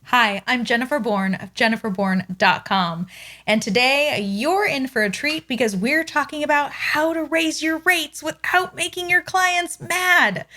Hi, I'm Jennifer Bourne of jenniferbourne.com. And today you're in for a treat because we're talking about how to raise your rates without making your clients mad.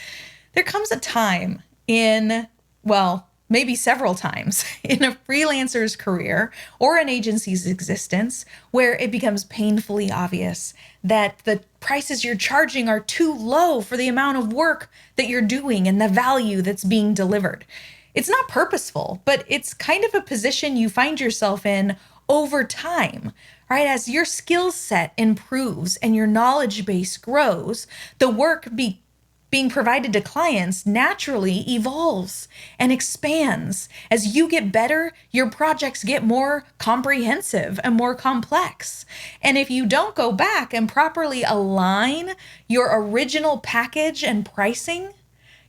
There comes a time maybe several times in a freelancer's career or an agency's existence where it becomes painfully obvious that the prices you're charging are too low for the amount of work that you're doing and the value that's being delivered. It's not purposeful, but it's kind of a position you find yourself in over time, right? As your skill set improves and your knowledge base grows, the work being provided to clients naturally evolves and expands. As you get better, your projects get more comprehensive and more complex. And if you don't go back and properly align your original package and pricing,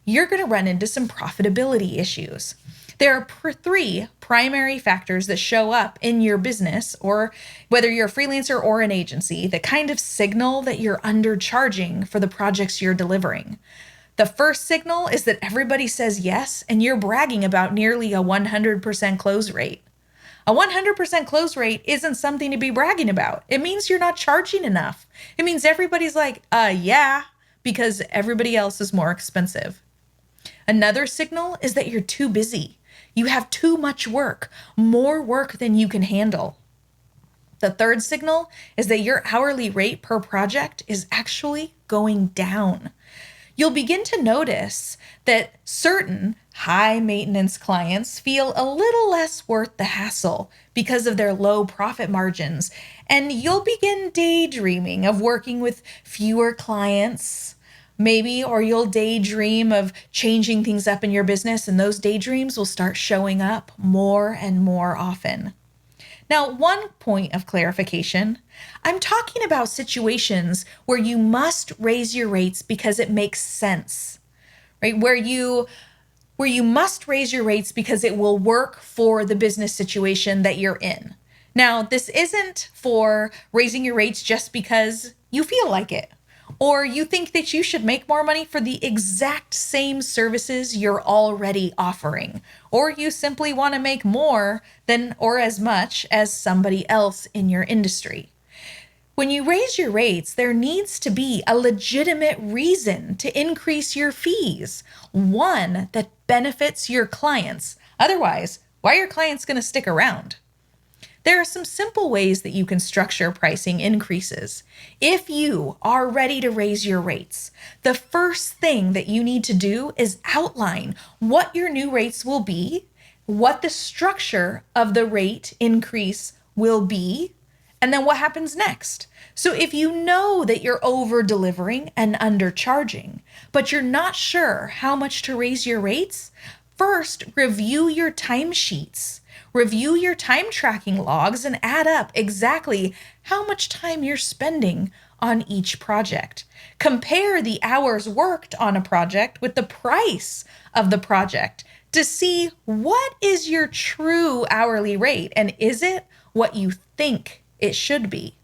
you're going to run into some profitability issues. There are three primary factors that show up in your business, or whether you're a freelancer or an agency, that kind of signal that you're undercharging for the projects you're delivering. The first signal is that everybody says yes, and you're bragging about nearly a 100% close rate. A 100% close rate isn't something to be bragging about. It means you're not charging enough. It means everybody's like, yeah, because everybody else is more expensive. Another signal is that you're too busy. You have too much work, more work than you can handle. The third signal is that your hourly rate per project is actually going down. You'll begin to notice that certain high maintenance clients feel a little less worth the hassle because of their low profit margins, and you'll begin daydreaming of working with fewer clients, maybe, or you'll daydream of changing things up in your business, and those daydreams will start showing up more and more often. Now, one point of clarification, I'm talking about situations where you must raise your rates because it makes sense, right? Where you must raise your rates because it will work for the business situation that you're in. Now, this isn't for raising your rates just because you feel like it, or you think that you should make more money for the exact same services you're already offering, or you simply want to make more than or as much as somebody else in your industry. When you raise your rates, there needs to be a legitimate reason to increase your fees, one that benefits your clients. Otherwise, why are your clients going to stick around? There are some simple ways that you can structure pricing increases. If you are ready to raise your rates, the first thing that you need to do is outline what your new rates will be, what the structure of the rate increase will be, and then what happens next. So if you know that you're over delivering and undercharging, but you're not sure how much to raise your rates, first review your timesheets. Review your time tracking logs and add up exactly how much time you're spending on each project. Compare the hours worked on a project with the price of the project to see what is your true hourly rate and is it what you think it should be.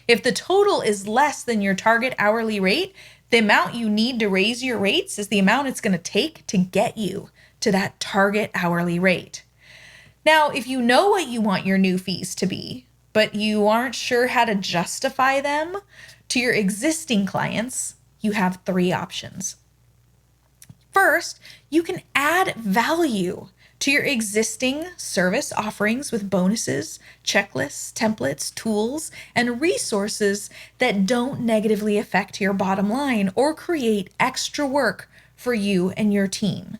If the total is less than your target hourly rate, the amount you need to raise your rates is the amount it's going to take to get you to that target hourly rate. Now, if you know what you want your new fees to be, but you aren't sure how to justify them to your existing clients, you have three options. First, you can add value to your existing service offerings with bonuses, checklists, templates, tools, and resources that don't negatively affect your bottom line or create extra work for you and your team.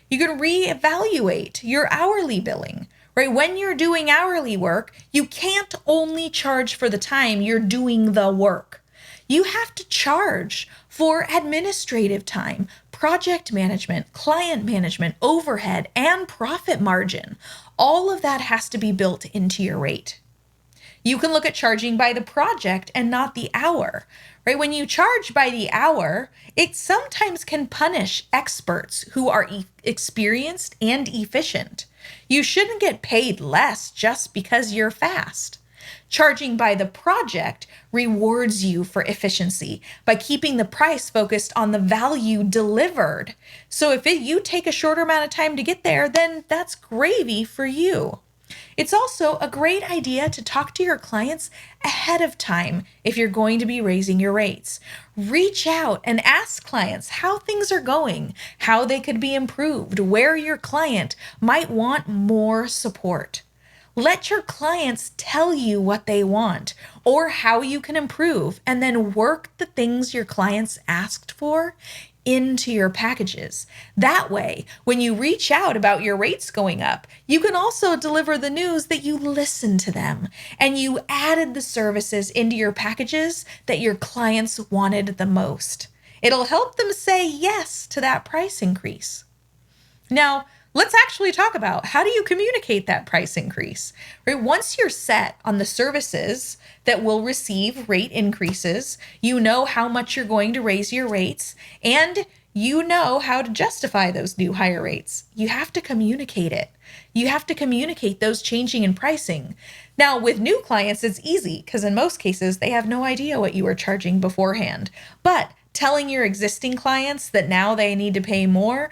You can reevaluate your hourly billing, right? When you're doing hourly work, you can't only charge for the time you're doing the work. You have to charge for administrative time, project management, client management, overhead, and profit margin. All of that has to be built into your rate. You can look at charging by the project and not the hour, right? When you charge by the hour, it sometimes can punish experts who are experienced and efficient. You shouldn't get paid less just because you're fast. Charging by the project rewards you for efficiency by keeping the price focused on the value delivered. So if you take a shorter amount of time to get there, then that's gravy for you. It's also a great idea to talk to your clients ahead of time if you're going to be raising your rates. Reach out and ask clients how things are going, how they could be improved, where your client might want more support. Let your clients tell you what they want or how you can improve, and then work the things your clients asked for into your packages. That way, when you reach out about your rates going up, you can also deliver the news that you listened to them and you added the services into your packages that your clients wanted the most. It'll help them say yes to that price increase. Now, let's actually talk about how do you communicate that price increase, right? Once you're set on the services that will receive rate increases, you know how much you're going to raise your rates, and you know how to justify those new higher rates. You have to communicate it. You have to communicate those changing in pricing. Now, with new clients, it's easy because in most cases, they have no idea what you are charging beforehand. But telling your existing clients that now they need to pay more,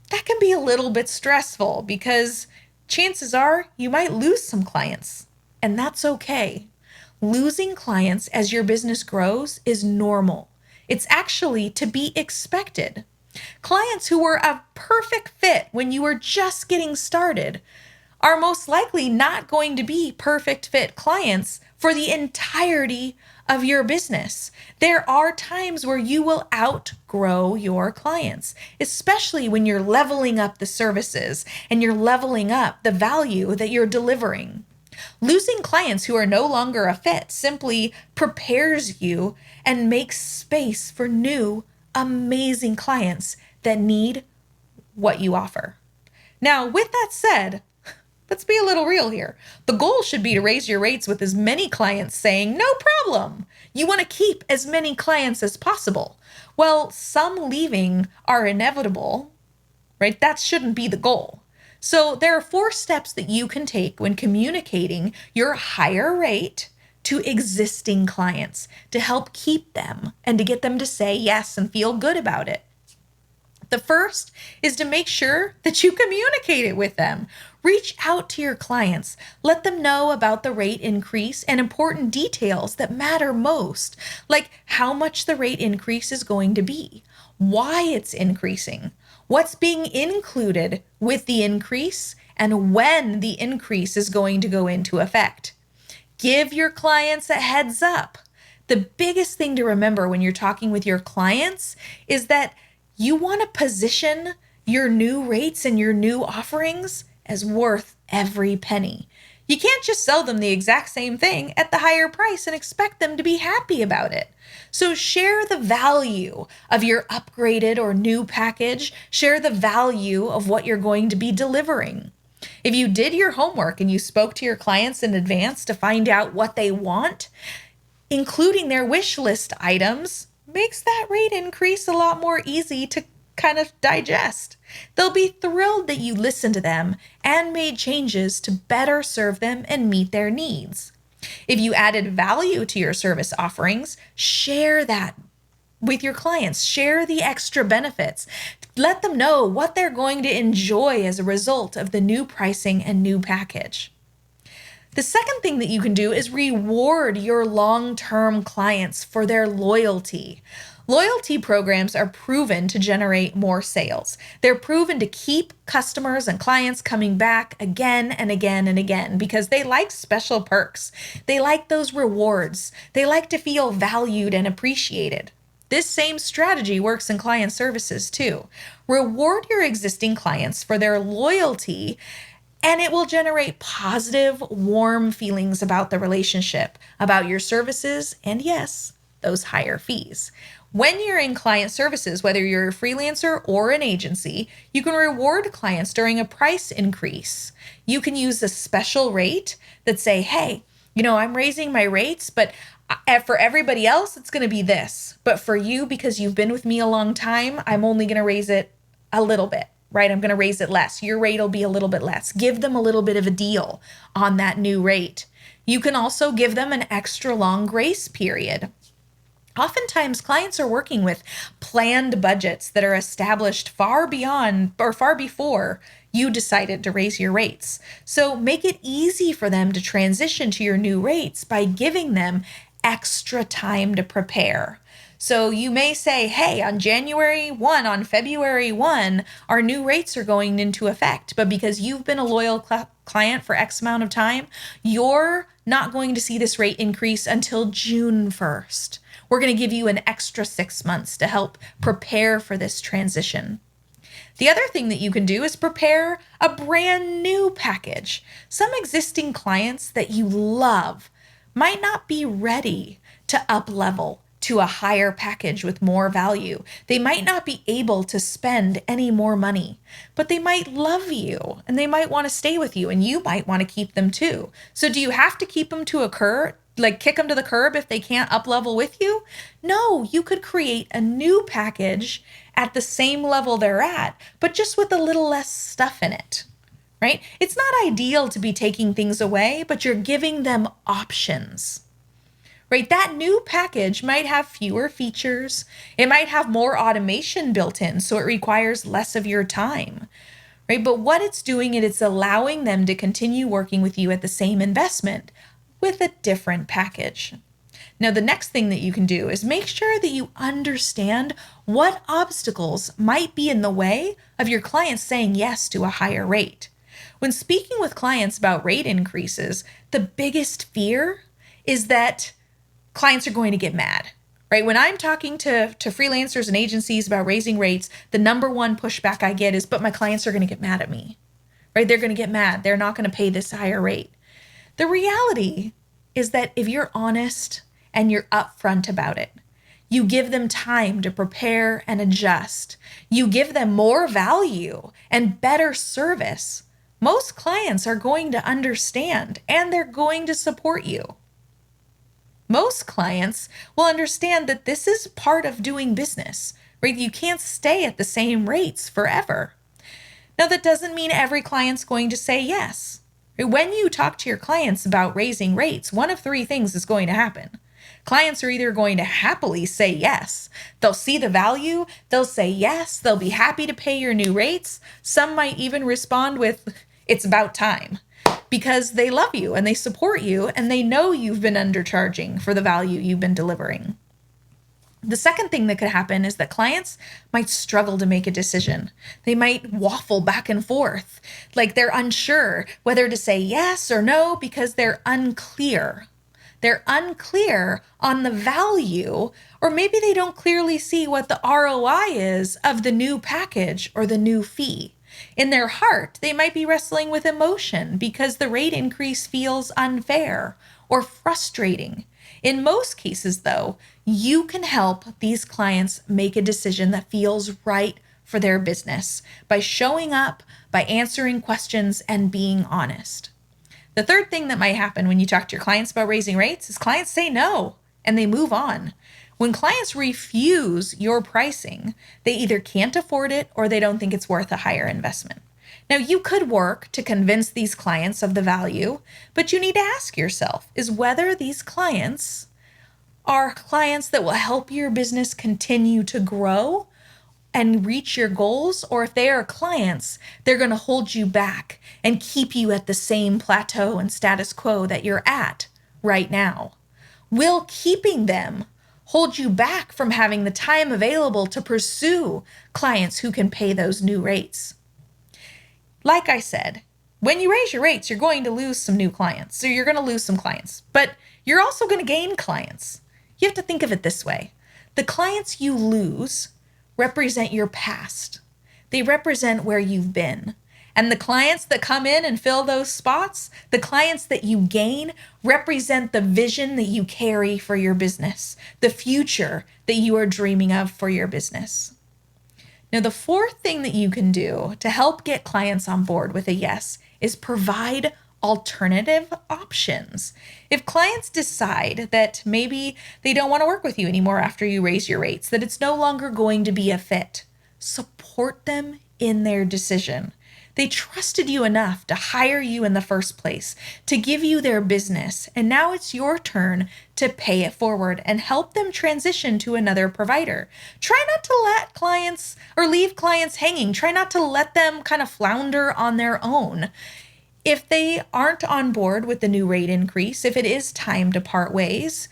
that can be a little bit stressful because chances are you might lose some clients, and that's okay. Losing clients as your business grows is normal. It's actually to be expected. Clients who were a perfect fit when you were just getting started are most likely not going to be perfect fit clients for the entirety of your business. There are times where you will outgrow your clients, especially when you're leveling up the services and you're leveling up the value that you're delivering. Losing clients who are no longer a fit simply prepares you and makes space for new, amazing clients that need what you offer. Now, with that said, let's be a little real here. The goal should be to raise your rates with as many clients saying, no problem. You want to keep as many clients as possible. Well, some leaving are inevitable, right? That shouldn't be the goal. So there are 4 steps that you can take when communicating your higher rate to existing clients to help keep them and to get them to say yes and feel good about it. The first is to make sure that you communicate it with them. Reach out to your clients. Let them know about the rate increase and important details that matter most, like how much the rate increase is going to be, why it's increasing, what's being included with the increase, and when the increase is going to go into effect. Give your clients a heads up. The biggest thing to remember when you're talking with your clients is that you want to position your new rates and your new offerings as worth every penny. You can't just sell them the exact same thing at the higher price and expect them to be happy about it. So share the value of your upgraded or new package. Share the value of what you're going to be delivering. If you did your homework and you spoke to your clients in advance to find out what they want, including their wish list items makes that rate increase a lot more easy to kind of digest. They'll be thrilled that you listened to them and made changes to better serve them and meet their needs. If you added value to your service offerings, share that with your clients. Share the extra benefits. Let them know what they're going to enjoy as a result of the new pricing and new package. The second thing that you can do is reward your long-term clients for their loyalty. Loyalty programs are proven to generate more sales. They're proven to keep customers and clients coming back again and again and again because they like special perks. They like those rewards. They like to feel valued and appreciated. This same strategy works in client services too. Reward your existing clients for their loyalty, and it will generate positive, warm feelings about the relationship, about your services, and yes, those higher fees. When you're in client services, whether you're a freelancer or an agency, you can reward clients during a price increase. You can use a special rate that say, hey, I'm raising my rates, but for everybody else, it's going to be this. But for you, because you've been with me a long time, I'm only going to raise it a little bit. Right? I'm going to raise it less. Your rate will be a little bit less. Give them a little bit of a deal on that new rate. You can also give them an extra long grace period. Oftentimes, clients are working with planned budgets that are established far beyond or far before you decided to raise your rates. So make it easy for them to transition to your new rates by giving them extra time to prepare. So you may say, hey, on January 1, on February 1, our new rates are going into effect. But because you've been a loyal client for X amount of time, you're not going to see this rate increase until June 1st. We're going to give you an extra 6 months to help prepare for this transition. The other thing that you can do is prepare a brand new package. Some existing clients that you love might not be ready to up level to a higher package with more value. They might not be able to spend any more money, but they might love you and they might want to stay with you, and you might want to keep them too. So do you have to keep them to a curb, like kick them to the curb if they can't up level with you? No, you could create a new package at the same level they're at, but just with a little less stuff in it, right? It's not ideal to be taking things away, but you're giving them options. Right? That new package might have fewer features. It might have more automation built in, so it requires less of your time. Right? But what it's doing is it's allowing them to continue working with you at the same investment with a different package. Now, the next thing that you can do is make sure that you understand what obstacles might be in the way of your clients saying yes to a higher rate. When speaking with clients about rate increases, the biggest fear is that clients are going to get mad, right? When I'm talking to freelancers and agencies about raising rates, the number one pushback I get is, but my clients are going to get mad at me, right? They're going to get mad. They're not going to pay this higher rate. The reality is that if you're honest and you're upfront about it, you give them time to prepare and adjust, you give them more value and better service, most clients are going to understand and they're going to support you. Most clients will understand that this is part of doing business, right? You can't stay at the same rates forever. Now, that doesn't mean every client's going to say yes. When you talk to your clients about raising rates, one of three things is going to happen. Clients are either going to happily say yes. They'll see the value, they'll say yes, they'll be happy to pay your new rates. Some might even respond with, it's about time, because they love you and they support you and they know you've been undercharging for the value you've been delivering. The second thing that could happen is that clients might struggle to make a decision. They might waffle back and forth, like they're unsure whether to say yes or no because they're unclear. They're unclear on the value, or maybe they don't clearly see what the ROI is of the new package or the new fee. In their heart, they might be wrestling with emotion because the rate increase feels unfair or frustrating. In most cases, though, you can help these clients make a decision that feels right for their business by showing up, by answering questions, and being honest. The third thing that might happen when you talk to your clients about raising rates is clients say no and they move on. When clients refuse your pricing, they either can't afford it or they don't think it's worth a higher investment. Now, you could work to convince these clients of the value, but you need to ask yourself is whether these clients are clients that will help your business continue to grow and reach your goals, or if they are clients, they're going to hold you back and keep you at the same plateau and status quo that you're at right now. Will keeping them hold you back from having the time available to pursue clients who can pay those new rates? Like I said, when you raise your rates, you're going to lose some new clients. So you're going to lose some clients, but you're also going to gain clients. You have to think of it this way. The clients you lose represent your past. They represent where you've been. And the clients that come in and fill those spots, the clients that you gain, represent the vision that you carry for your business, the future that you are dreaming of for your business. Now, the fourth thing that you can do to help get clients on board with a yes is provide alternative options. If clients decide that maybe they don't want to work with you anymore after you raise your rates, that it's no longer going to be a fit, support them in their decision. They trusted you enough to hire you in the first place, to give you their business, and now it's your turn to pay it forward and help them transition to another provider. Try not to let clients or leave clients hanging. Try not to let them kind of flounder on their own. If they aren't on board with the new rate increase, if it is time to part ways,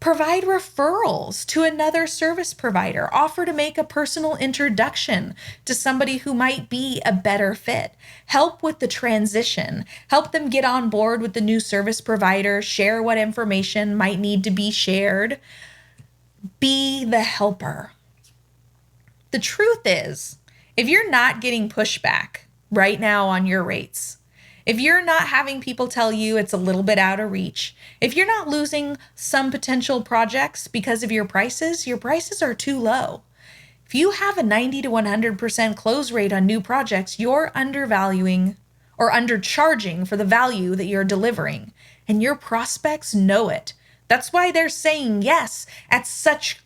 provide referrals to another service provider. Offer to make a personal introduction to somebody who might be a better fit. Help with the transition. Help them get on board with the new service provider. Share what information might need to be shared. Be the helper. The truth is, if you're not getting pushback right now on your rates, if you're not having people tell you it's a little bit out of reach, if you're not losing some potential projects because of your prices are too low. If you have a 90 to 100% close rate on new projects, you're undervaluing or undercharging for the value that you're delivering, and your prospects know it. That's why they're saying yes at such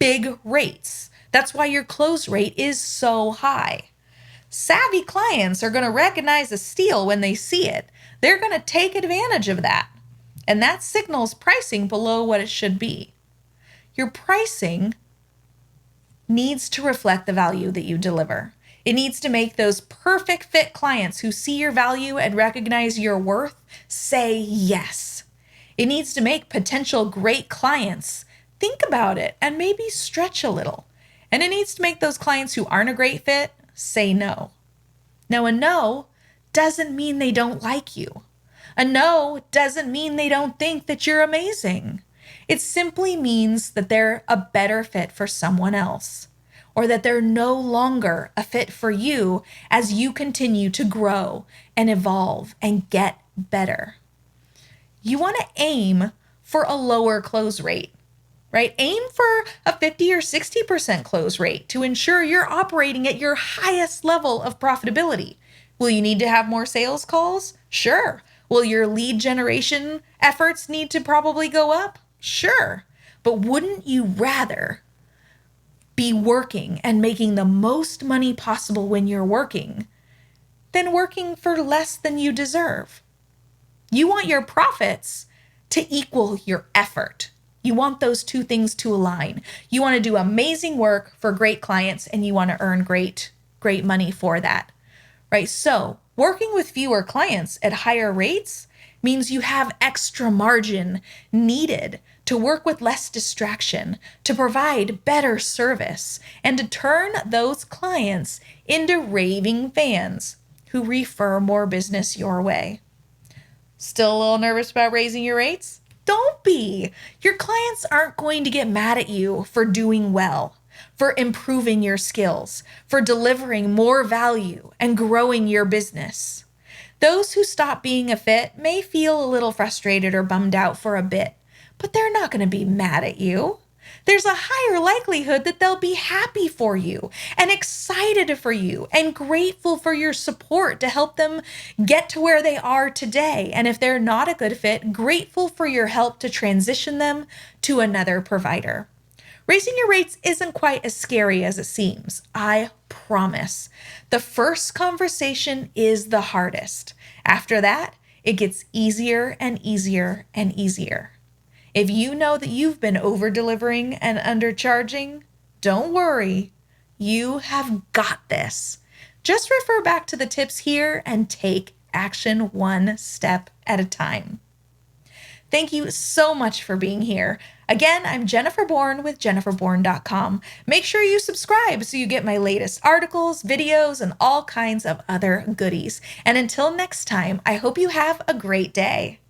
big rates. That's why your close rate is so high. Savvy clients are going to recognize a steal when they see it. They're going to take advantage of that. And that signals pricing below what it should be. Your pricing needs to reflect the value that you deliver. It needs to make those perfect fit clients who see your value and recognize your worth say yes. It needs to make potential great clients think about it and maybe stretch a little. And it needs to make those clients who aren't a great fit say no. Now, a no doesn't mean they don't like you. A no doesn't mean they don't think that you're amazing. It simply means that they're a better fit for someone else, or that they're no longer a fit for you as you continue to grow and evolve and get better. You want to aim for a lower close rate, right? Aim for a 50 or 60% close rate to ensure you're operating at your highest level of profitability. Will you need to have more sales calls? Sure. Will your lead generation efforts need to probably go up? Sure. But wouldn't you rather be working and making the most money possible when you're working than working for less than you deserve? You want your profits to equal your effort. You want those two things to align. You want to do amazing work for great clients, and you want to earn great money for that, right? So working with fewer clients at higher rates means you have extra margin needed to work with less distraction, to provide better service, and to turn those clients into raving fans who refer more business your way. Still a little nervous about raising your rates? Don't be. Your clients aren't going to get mad at you for doing well, for improving your skills, for delivering more value and growing your business. Those who stop being a fit may feel a little frustrated or bummed out for a bit, but they're not going to be mad at you. There's a higher likelihood that they'll be happy for you and excited for you and grateful for your support to help them get to where they are today. And if they're not a good fit, grateful for your help to transition them to another provider. Raising your rates isn't quite as scary as it seems. I promise. The first conversation is the hardest. After that, it gets easier and easier and easier. If you know that you've been over-delivering and undercharging, don't worry. You have got this. Just refer back to the tips here and take action one step at a time. Thank you so much for being here. Again, I'm Jennifer Bourne with jenniferbourne.com. Make sure you subscribe so you get my latest articles, videos, and all kinds of other goodies. And until next time, I hope you have a great day.